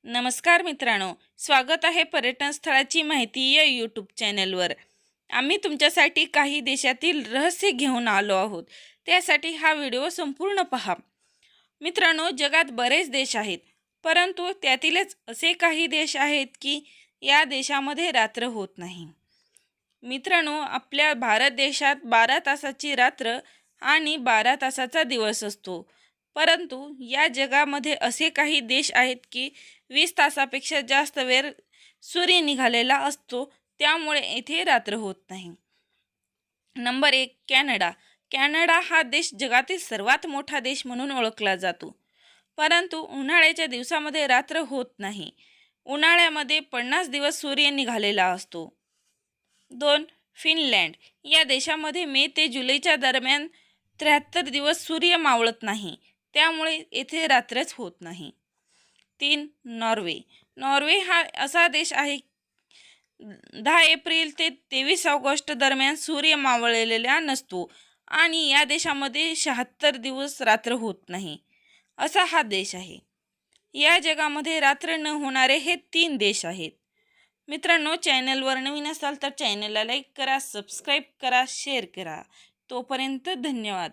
नमस्कार मित्रांनो, स्वागत आहे पर्यटन स्थळाची माहिती या यूट्यूब चॅनलवर। आम्ही तुमच्यासाठी काही देशातील रहस्य घेऊन आलो आहोत। त्यासाठी हा व्हिडिओ संपूर्ण पहा। मित्रांनो, जगात बरेच देश आहेत, परंतु त्यातीलच असे काही देश आहेत की या देशामध्ये रात्र होत नाही। मित्रांनो, आपल्या भारत देशात 12 तासाची रात्र आणि 12 तासाचा दिवस असतो, परंतु या जगामध्ये असे काही देश आहेत की 20 तासापेक्षा जास्त वेळ सूर्य निघालेला असतो, त्यामुळे येथे रात्र होत नाही। Number 1, Canada. कॅनडा हा देश जगातील सर्वात मोठा देश म्हणून ओळखला जातो, परंतु उन्हाळ्याच्या दिवसामध्ये रात्र होत नाही। उन्हाळ्यामध्ये 50 दिवस सूर्य निघालेला असतो। 2, फिनलँड। या देशामध्ये मे ते जुलैच्या दरम्यान 73 दिवस सूर्य मावळत नाही, त्यामुळे येथे रात्रच होत नाही। 3, नॉर्वे। नॉर्वे हा असा देश आहे 10 एप्रिल ते 23 ऑगस्ट दरम्यान सूर्य मावळलेला नसतो आणि या देशामध्ये 76 दिवस रात्र होत नाही, असा हा देश आहे। या जगामध्ये रात्र न होणारे हे 3 देश आहेत। मित्रांनो, चॅनलवर नवीन असाल तर चॅनलला लाईक करा, सबस्क्राईब करा, शेअर करा। तोपर्यंत धन्यवाद।